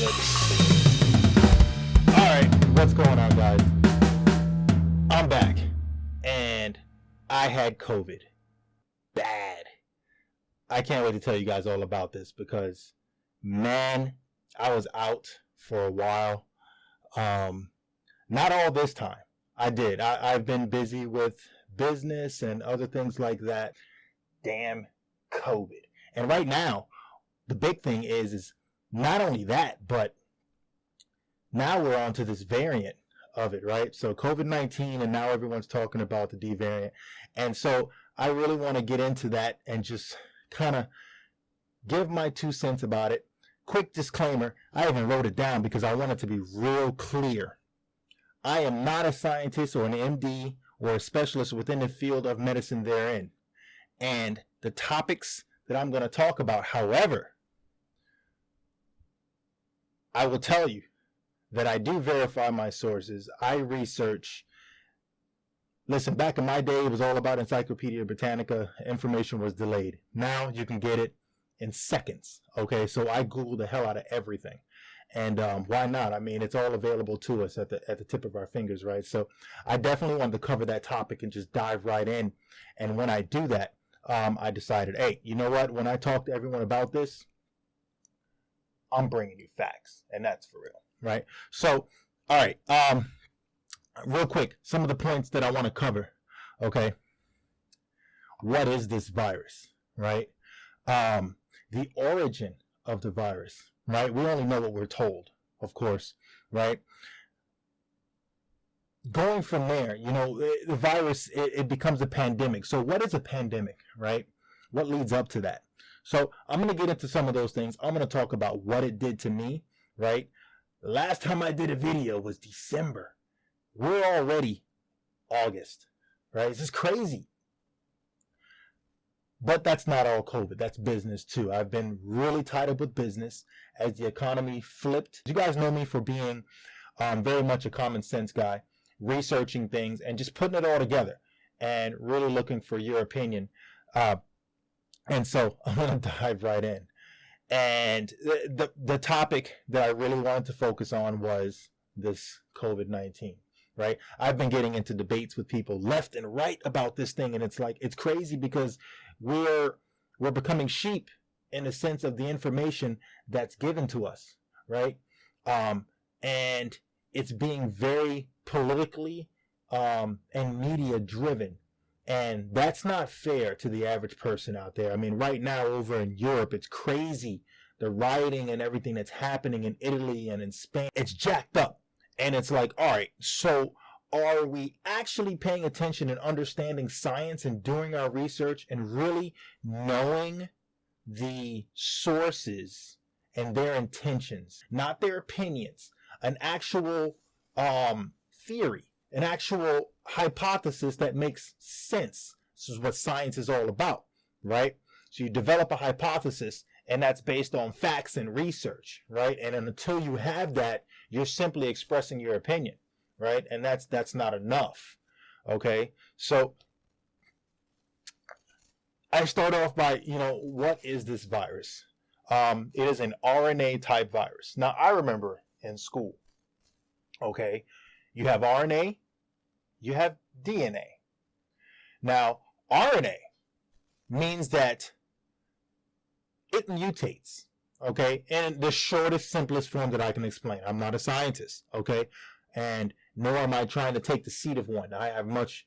All right, what's going on, guys? I'm back, and I had COVID. Bad. I can't wait to tell you guys all about this because, man, I was out for a while. Not all this time. I've been busy with business and other things like that. Damn COVID. And right now, the big thing is not only that, but now we're on to this variant of it, right? So COVID-19, and now everyone's talking about the D variant. And so I really want to get into that and just kind of give my 2 cents about it. Quick disclaimer, I even wrote it down because I want it to be real clear. I am not a scientist or an MD or a specialist within the field of medicine therein. And the topics that I'm going to talk about, however, I will tell you that I do verify my sources. I research. Listen, back in my day, it was all about Encyclopedia Britannica. Information was delayed. Now you can get it in seconds. Okay, so I Google the hell out of everything. And why not? I mean, it's all available to us at the tip of our fingers, right? So I definitely wanted to cover that topic and just dive right in. And when I do that, I decided, hey, you know what? When I talk to everyone about this, I'm bringing you facts, and that's for real, right? So, all right, real quick, some of the points that I want to cover, okay? What is this virus, right? The origin of the virus, right? We only know what we're told, of course, right? Going from there, you know, the virus, it becomes a pandemic. So what is a pandemic, right? What leads up to that? So I'm going to get into some of those things. I'm going to talk about what it did to me, right? Last time I did a video was December. We're already August, right? This is crazy. But that's not all COVID. That's business too. I've been really tied up with business as the economy flipped. You guys know me for being very much a common sense guy, researching things and just putting it all together and really looking for your opinion. And so I'm going to dive right in. And the topic that I really wanted to focus on was this COVID-19, right? I've been getting into debates with people left and right about this thing. And it's like, it's crazy because we're becoming sheep in the sense of the information that's given to us, right? And it's being very politically and media driven. And that's not fair to the average person out there. I mean, right now over in Europe, it's crazy. The rioting and everything that's happening in Italy and in Spain, it's jacked up. And it's like, all right, so are we actually paying attention and understanding science and doing our research and really knowing the sources and their intentions, not their opinions, an actual theory, an actual hypothesis that makes sense? This is what science is all about, right? So you develop a hypothesis, and that's based on facts and research, right? And until you have that, you're simply expressing your opinion, right? And that's not enough, okay? So I start off by, you know, what is this virus? It is an RNA type virus. Now, I remember in school, okay, you have RNA, you have DNA. Now, RNA means that it mutates, okay? And the shortest, simplest form that I can explain. I'm not a scientist, okay? And nor am I trying to take the seat of one. I have much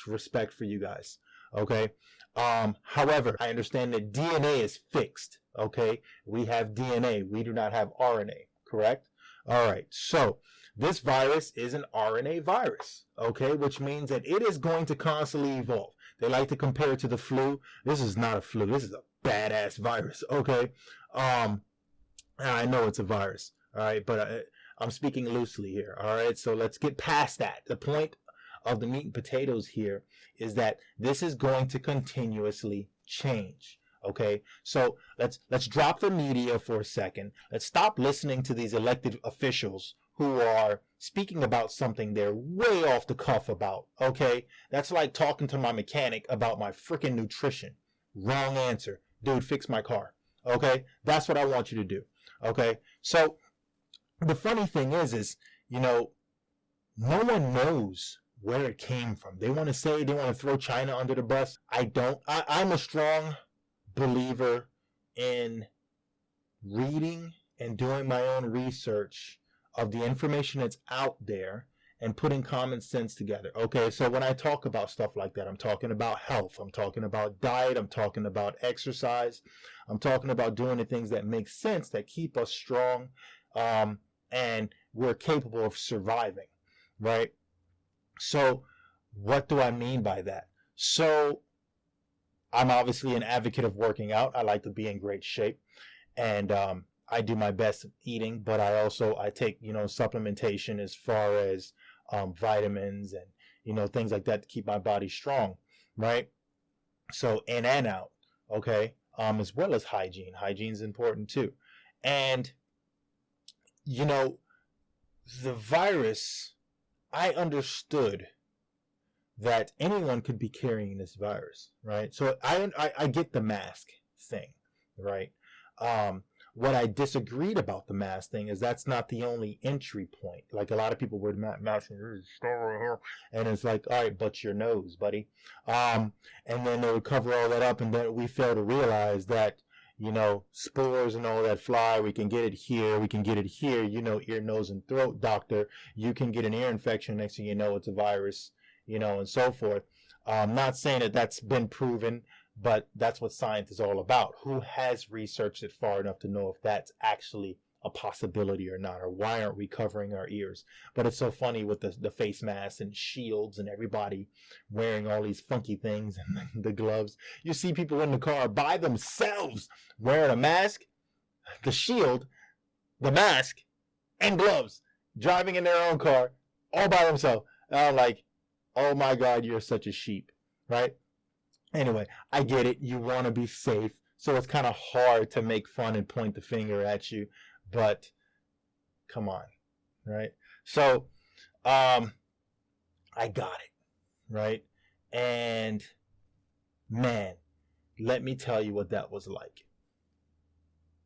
respect for you guys, okay? However, I understand that DNA is fixed, okay? We have DNA. We do not have RNA, correct? All right, so this virus is an RNA virus, okay, which means that it is going to constantly evolve. They like to compare it to the flu. This is not a flu. This is a badass virus, okay? I know it's a virus, all right, but I'm speaking loosely here, all right? So let's get past that. The point of the meat and potatoes here is that this is going to continuously change. Okay, so let's drop the media for a second. Let's stop listening to these elected officials who are speaking about something they're way off the cuff about. Okay, that's like talking to my mechanic about my freaking nutrition. Wrong answer. Dude, fix my car. Okay, that's what I want you to do. Okay, so the funny thing is, you know, no one knows where it came from. They want to say they want to throw China under the bus. I don't. I'm a strong believer in reading and doing my own research of the information that's out there and putting common sense together. Okay, so when I talk about stuff like that, I'm talking about health, I'm talking about diet, I'm talking about exercise, I'm talking about doing the things that make sense, that keep us strong, and we're capable of surviving, right? So what do I mean by that? So I'm obviously an advocate of working out. I like to be in great shape, and I do my best eating, but I take, you know, supplementation as far as vitamins and, you know, things like that to keep my body strong, right? So in and out, okay, as well as hygiene. Hygiene is important too. And, you know, the virus, I understood that anyone could be carrying this virus, right? So I get the mask thing, right? What I disagreed about the mask thing is that's not the only entry point. Like a lot of people wear masks and it's like, all right, but your nose, buddy. And then they would cover all that up, and then we fail to realize that, you know, spores and all that fly. We can get it here. We can get it here. You know, ear, nose, and throat doctor. You can get an ear infection. Next thing you know, it's a virus, you know, and so forth. Not saying that that's been proven, but that's what science is all about. Who has researched it far enough to know if that's actually a possibility or not, or why aren't we covering our ears? But it's so funny with the face masks and shields and everybody wearing all these funky things and the gloves. You see people in the car by themselves wearing a mask, the shield, the mask, and gloves, driving in their own car all by themselves. And I'm like, oh my God, you're such a sheep, right? Anyway, I get it. You want to be safe. So it's kind of hard to make fun and point the finger at you. But come on, right? So I got it, right? And man, let me tell you what that was like.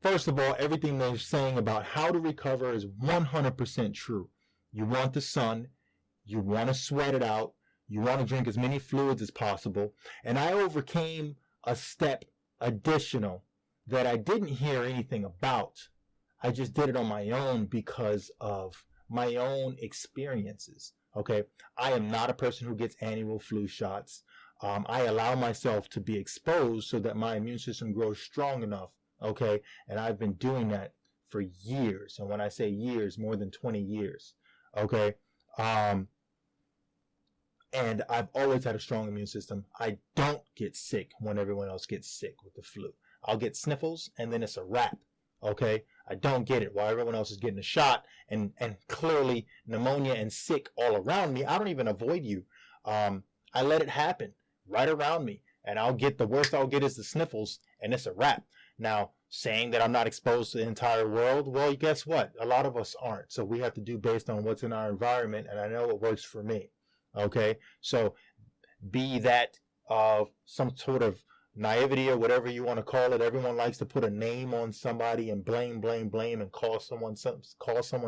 First of all, everything they're saying about how to recover is 100% true. You want the sun. You want to sweat it out. You want to drink as many fluids as possible. And I overcame a step additional that I didn't hear anything about. I just did it on my own because of my own experiences. Okay. I am not a person who gets annual flu shots. I allow myself to be exposed so that my immune system grows strong enough. Okay. And I've been doing that for years. And when I say years, more than 20 years. Okay. And I've always had a strong immune system. I don't get sick when everyone else gets sick with the flu. I'll get sniffles and then it's a wrap. Okay? I don't get it while everyone else is getting a shot and clearly pneumonia and sick all around me. I don't even avoid you. I let it happen right around me. And the worst I'll get is the sniffles and it's a wrap. Now, saying that I'm not exposed to the entire world, well, guess what? A lot of us aren't. So we have to do based on what's in our environment, and I know what works for me. Okay, so be that some sort of naivety or whatever you want to call it. Everyone likes to put a name on somebody and blame, and call someone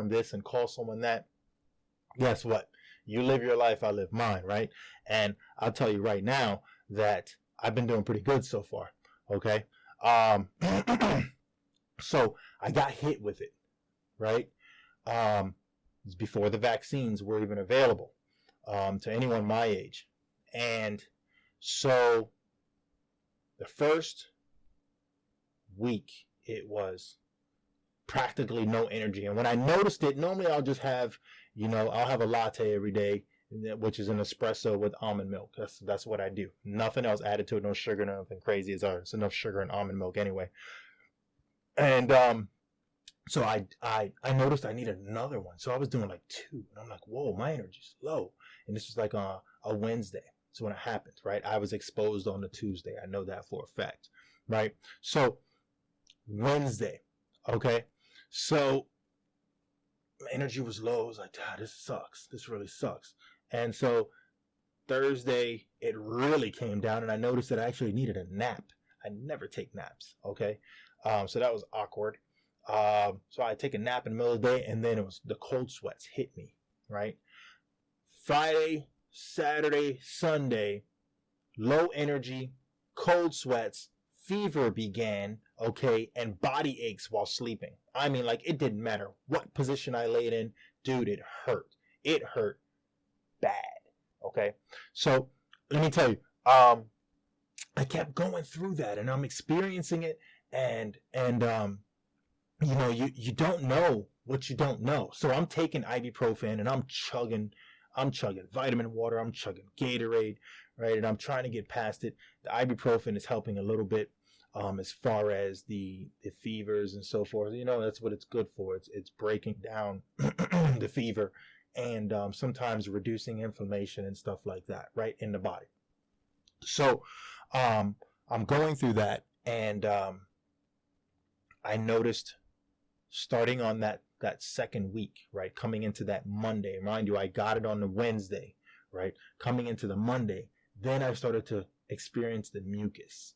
this and call someone that. Guess what? You live your life, I live mine, right? And I'll tell you right now that I've been doing pretty good so far. Okay, so I got hit with it, right? It's before the vaccines were even available. To anyone my age. And so the first week it was practically no energy. And when I noticed it, normally I'll just have, you know, I'll have a latte every day, which is an espresso with almond milk. That's what I do. Nothing else added to it, no sugar, nothing crazy. It's enough sugar and almond milk anyway. And so I noticed I needed another one. So I was doing like 2. And I'm like, whoa, my energy's low. And this was like a Wednesday. So when it happened, right? I was exposed on a Tuesday. I know that for a fact, right? So Wednesday, okay? So my energy was low. I was like, this sucks. This really sucks. And so Thursday, it really came down. And I noticed that I actually needed a nap. I never take naps, okay? So that was awkward. So I take a nap in the middle of the day, and then the cold sweats hit me, right? Friday, Saturday, Sunday, low energy, cold sweats, fever began, okay, and body aches while sleeping. I mean, like, it didn't matter what position I laid in, dude, it hurt. It hurt bad, okay? So let me tell you, I kept going through that, and I'm experiencing it, and you know, you don't know what you don't know. So I'm taking ibuprofen, and I'm chugging vitamin water, I'm chugging Gatorade, right? And I'm trying to get past it. The ibuprofen is helping a little bit, as far as the fevers and so forth. You know, that's what it's good for. It's breaking down the fever, and sometimes reducing inflammation and stuff like that, right, in the body. So I'm going through that, and I noticed, starting on that second week, right, coming into that Monday, mind you, I got it on the Wednesday, right, coming into the Monday, then I started to experience the mucus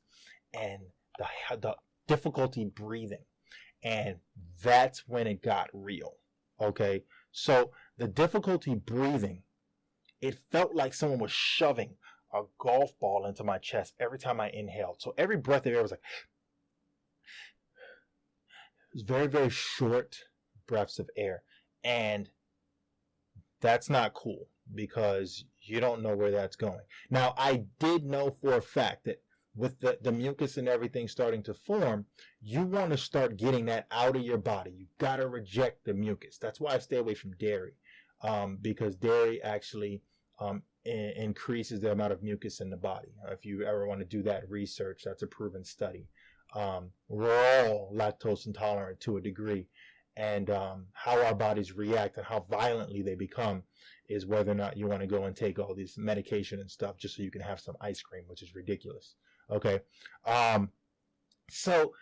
and the difficulty breathing, and that's when it got real, okay? So the difficulty breathing, it felt like someone was shoving a golf ball into my chest every time I inhaled. So every breath of air was like, it was very, very short breaths of air. And that's not cool, because you don't know where that's going. Now, I did know for a fact that with the mucus and everything starting to form, you want to start getting that out of your body. You got to reject the mucus. That's why I stay away from dairy, because dairy actually increases the amount of mucus in the body. If you ever want to do that research, that's a proven study. We're all lactose intolerant to a degree, and how our bodies react and how violently they become is whether or not you want to go and take all this medication and stuff just so you can have some ice cream, which is ridiculous. Okay. So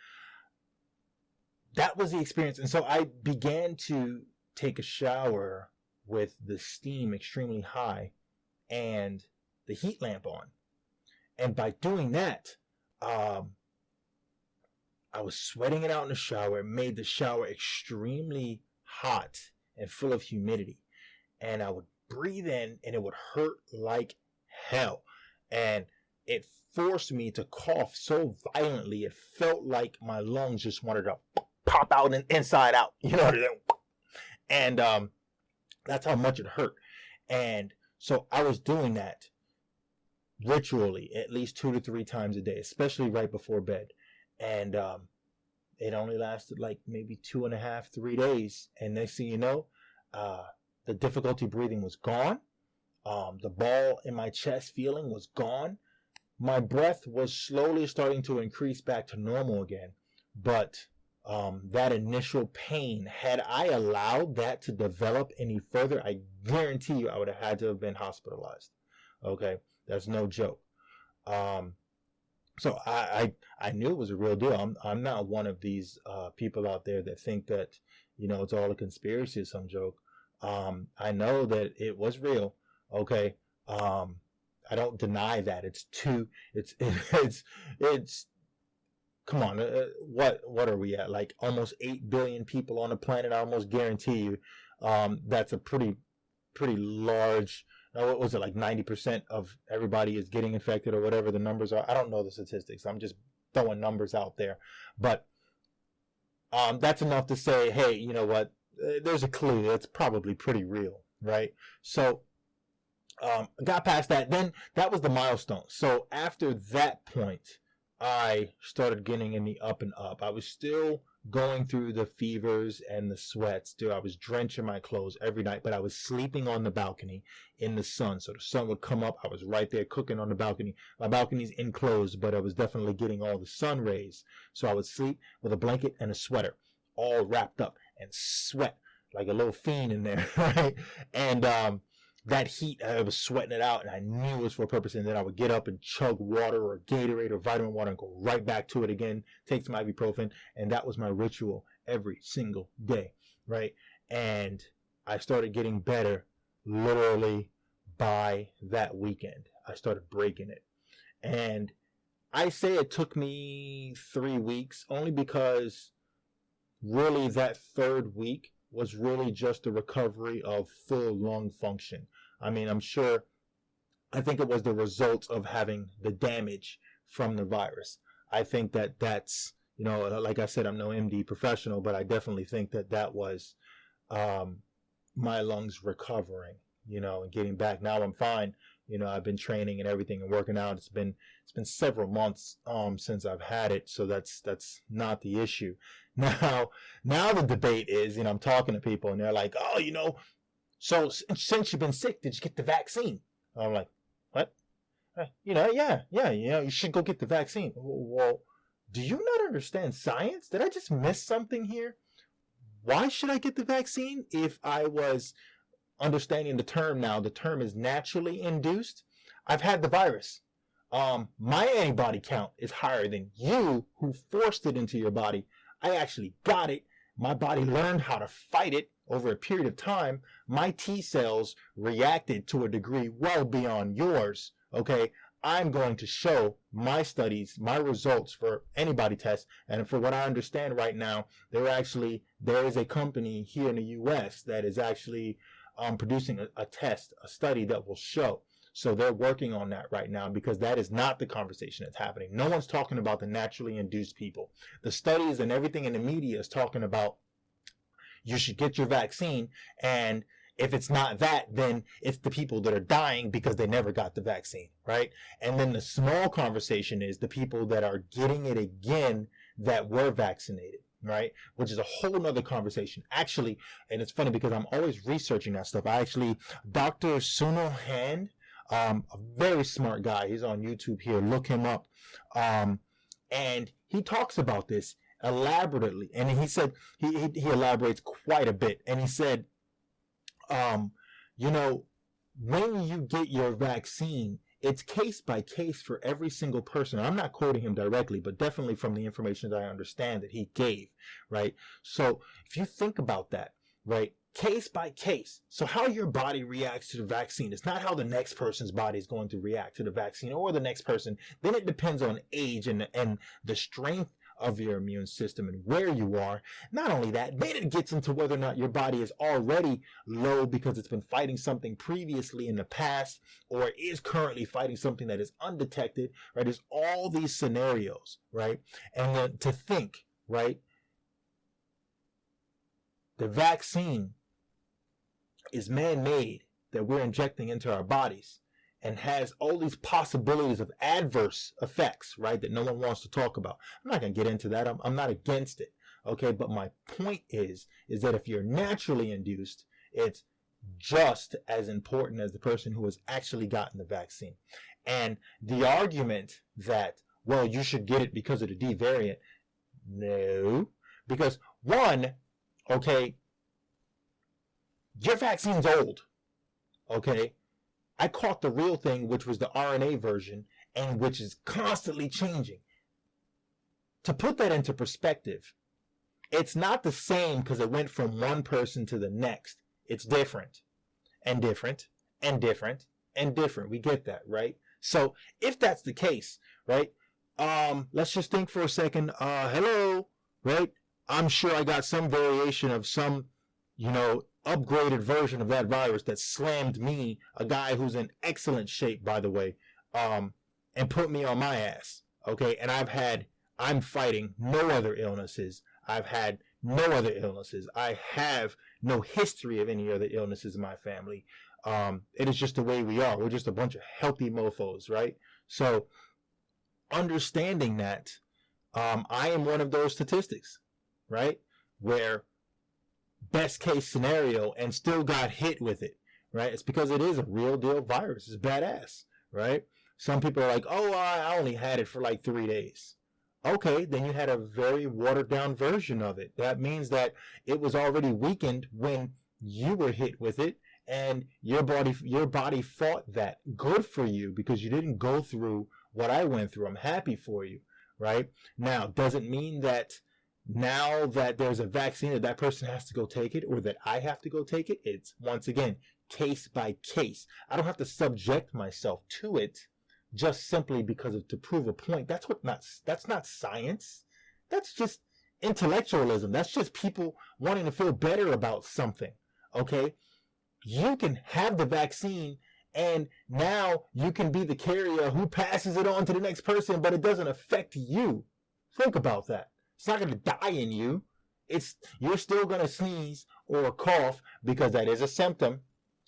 that was the experience. And so I began to take a shower with the steam extremely high and the heat lamp on. And by doing that, I was sweating it out in the shower. It made the shower extremely hot and full of humidity. And I would breathe in, and it would hurt like hell. And it forced me to cough so violently, it felt like my lungs just wanted to pop out and inside out. You know what I mean? And that's how much it hurt. And so I was doing that ritually at least 2 to 3 times a day, especially right before bed. And it only lasted like maybe 2.5, 3 days. And next thing you know, the difficulty breathing was gone. The ball in my chest feeling was gone. My breath was slowly starting to increase back to normal again. But that initial pain, had I allowed that to develop any further, I guarantee you I would have had to have been hospitalized. Okay, that's no joke. So I knew it was a real deal. I'm not one of these people out there that think that, you know, it's all a conspiracy or some joke. I know that it was real. Okay. I don't deny that. It's come on. What are we at? Like almost 8 billion people on the planet. I almost guarantee you, that's a pretty large. What was it, like 90% of everybody is getting infected or whatever the numbers are? I don't know the statistics. I'm just throwing numbers out there. But that's enough to say, hey, you know what? There's a clue. That's probably pretty real, right? So got past that. Then that was the milestone. So after that point, I started getting in the up and up. I was still going through the fevers and the sweats. Dude, I was drenching my clothes every night, but I was sleeping on the balcony in the sun. So the sun would come up. I was right there cooking on the balcony. My balcony's enclosed, but I was definitely getting all the sun rays. So I would sleep with a blanket and a sweater, all wrapped up, and sweat like a little fiend in there, right? And that heat, I was sweating it out, and I knew it was for a purpose. And then I would get up and chug water or Gatorade or vitamin water and go right back to it again, take some ibuprofen. And that was my ritual every single day, right? And I started getting better literally by that weekend. I started breaking it. And I say it took me 3 weeks only because really that third week was really just a recovery of full lung function. I mean, I think it was the result of having the damage from the virus. I think that that's, like I said, I'm no MD professional, but I definitely think that that was my lungs recovering, and getting back. Now I'm fine. I've been training and everything and working out. It's been several months since I've had it, so that's not the issue. Now the debate is, I'm talking to people and they're like, oh, so since you've been sick, did you get the vaccine? I'm like, what? Yeah, you should go get the vaccine. Well, do you not understand science? Did I just miss something here? Why should I get the vaccine if I was understanding the term now? The term is naturally induced. I've had the virus. My antibody count is higher than you who forced it into your body. I actually got it. My body learned how to fight it over a period of time. My T cells reacted to a degree well beyond yours. Okay, I'm going to show my studies, my results for antibody tests. And for what I understand right now, there is a company here in the US that is actually producing a test, a study that will show. So they're working on that right now, because that is not the conversation that's happening. No one's talking about the naturally induced people. The studies and everything in the media is talking about you should get your vaccine, and if it's not that, then it's the people that are dying because they never got the vaccine, right? And then the small conversation is the people that are getting it again that were vaccinated, right? Which is a whole nother conversation. Actually, and it's funny because I'm always researching that stuff. Dr. Suneel Dhand, a very smart guy. He's on YouTube here. Look him up. And he talks about this elaborately. And he said, he elaborates quite a bit. And he said, when you get your vaccine, it's case by case for every single person. I'm not quoting him directly, but definitely from the information that I understand that he gave, right? So if you think about that, right, case by case. So how your body reacts to the vaccine is not how the next person's body is going to react to the vaccine or the next person. Then it depends on age and the strength of your immune system and where you are. Not only that, then it gets into whether or not your body is already low because it's been fighting something previously in the past, or is currently fighting something that is undetected, right? There's all these scenarios, right? And then to think, right, the vaccine is man-made that we're injecting into our bodies, and has all these possibilities of adverse effects, right, that no one wants to talk about. I'm not going to get into that. I'm not against it, okay? But my point is that if you're naturally induced, it's just as important as the person who has actually gotten the vaccine. And the argument that, well, you should get it because of the D variant, no. Because one, okay, your vaccine's old, okay? I caught the real thing, which was the RNA version, and which is constantly changing. To put that into perspective, it's not the same because it went from one person to the next. It's different, and different, and different, and different. We get that, right? So if that's the case, right, let's just think for a second. Hello, right? I'm sure I got some variation of some, upgraded version of that virus that slammed me, a guy who's in excellent shape, by the way, and put me on my ass, okay? And I'm fighting no other illnesses. I've had no other illnesses. I have no history of any other illnesses in my family. It is just the way we are. We're just a bunch of healthy mofos, right? So understanding that, I am one of those statistics, right? Where best case scenario and still got hit with it, right? It's because it is a real deal virus. It's badass, right? Some people are like, oh, I only had it for like 3 days. Okay, then you had a very watered down version of it. That means that it was already weakened when you were hit with it, and your body fought that. Good for you, because you didn't go through what I went through. I'm happy for you, right? Now, doesn't mean that now that there's a vaccine that person has to go take it, or that I have to go take it. It's, once again, case by case. I don't have to subject myself to it just simply to prove a point. That's not science. That's just intellectualism. That's just people wanting to feel better about something. Okay? You can have the vaccine and now you can be the carrier who passes it on to the next person, but it doesn't affect you. Think about that. It's not going to die in you. You're still going to sneeze or cough because that is a symptom.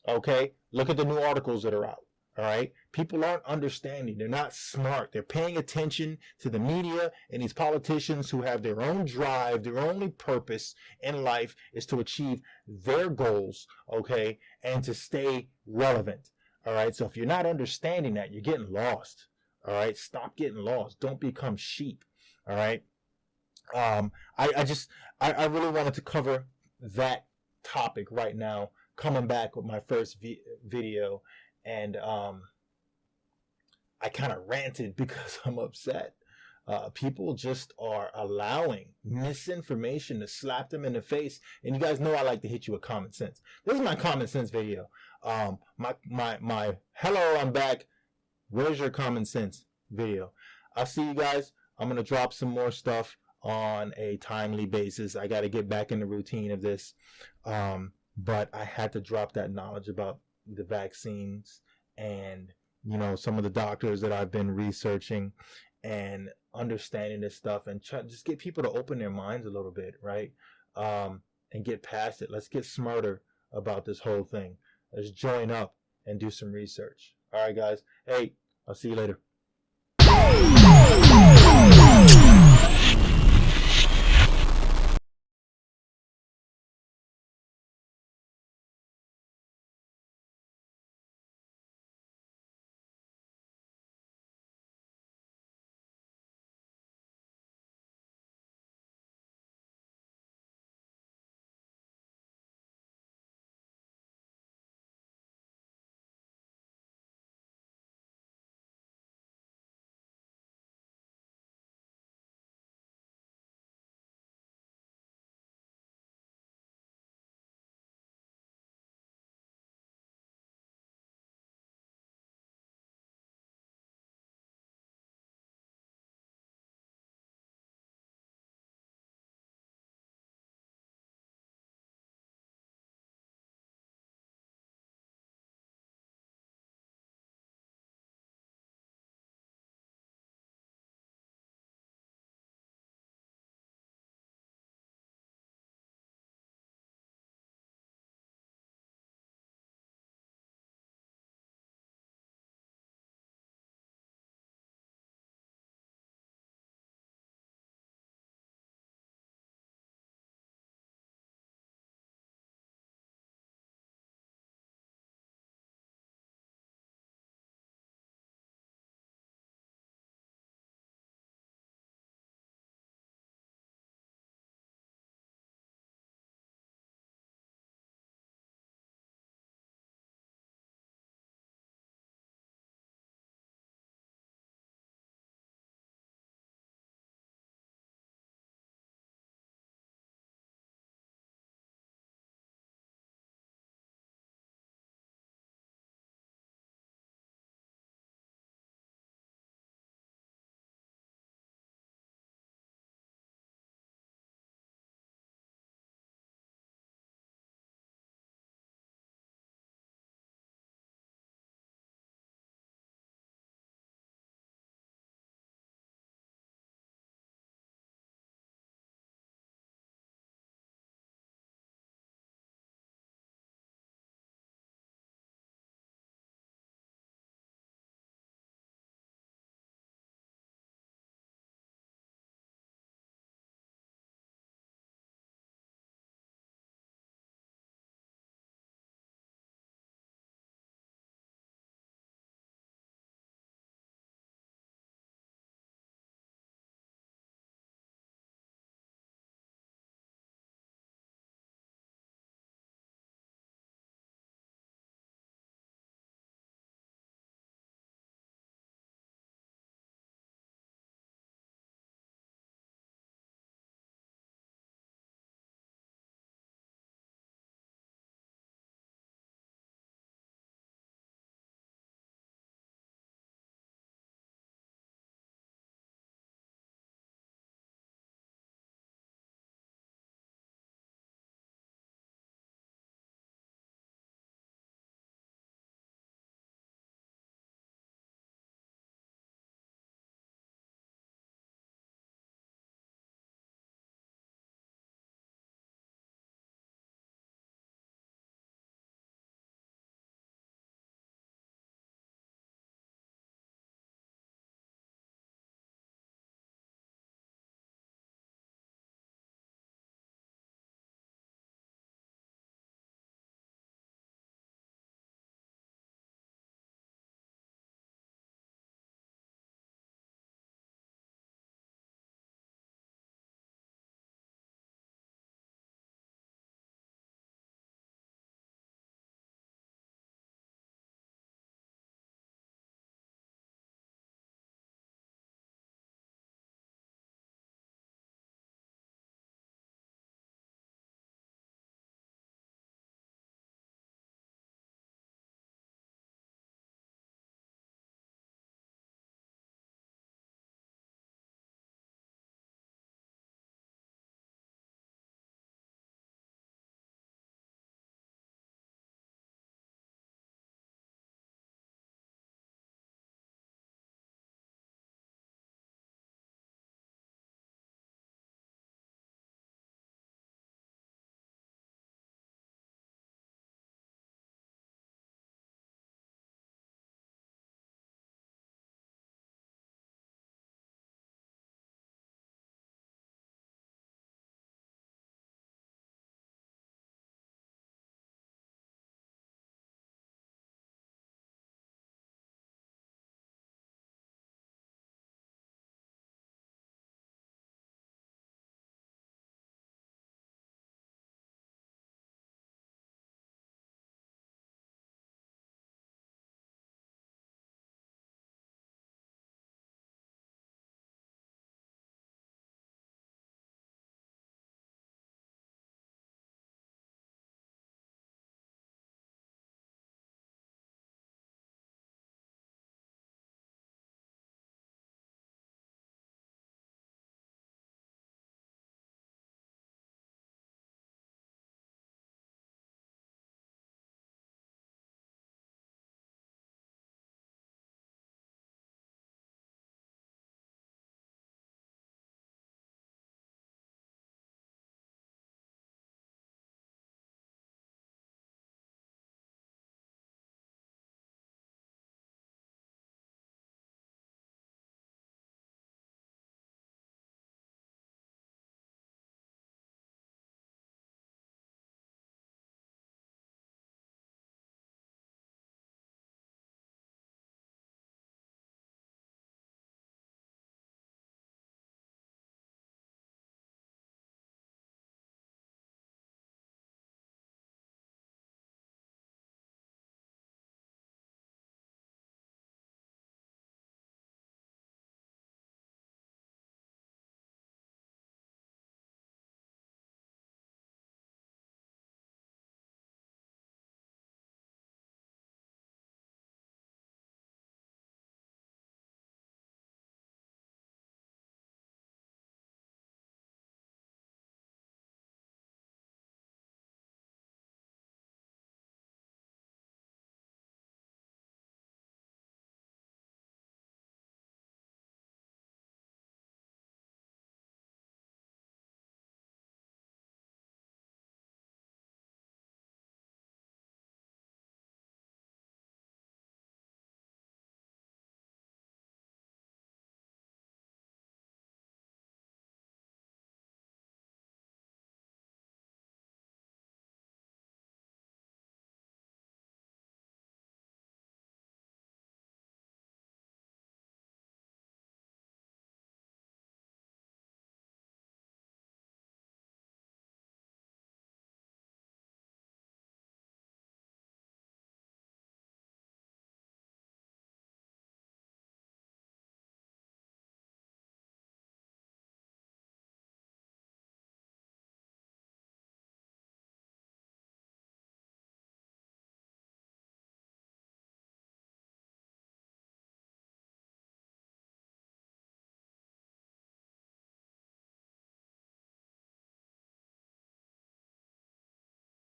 Okay? Look at the new articles that are out. All right? People aren't understanding. They're not smart. They're paying attention to the media and these politicians who have their own drive. Their only purpose in life is to achieve their goals, okay, and to stay relevant. All right? So if you're not understanding that, you're getting lost. All right? Stop getting lost. Don't become sheep. All right? I really wanted to cover that topic right now, coming back with my first video. And I kind of ranted because I'm upset. People just are allowing misinformation to slap them in the face. And you guys know I like to hit you with common sense. This is my common sense video. My hello, I'm back. Where's your common sense video? I'll see you guys. I'm going to drop some more stuff on a timely basis. I got to get back in the routine of this. But I had to drop that knowledge about the vaccines and, you know, some of the doctors that I've been researching and understanding this stuff, and just get people to open their minds a little bit, right? And get past it. Let's get smarter about this whole thing. Let's join up and do some research. All right, guys. Hey, I'll see you later.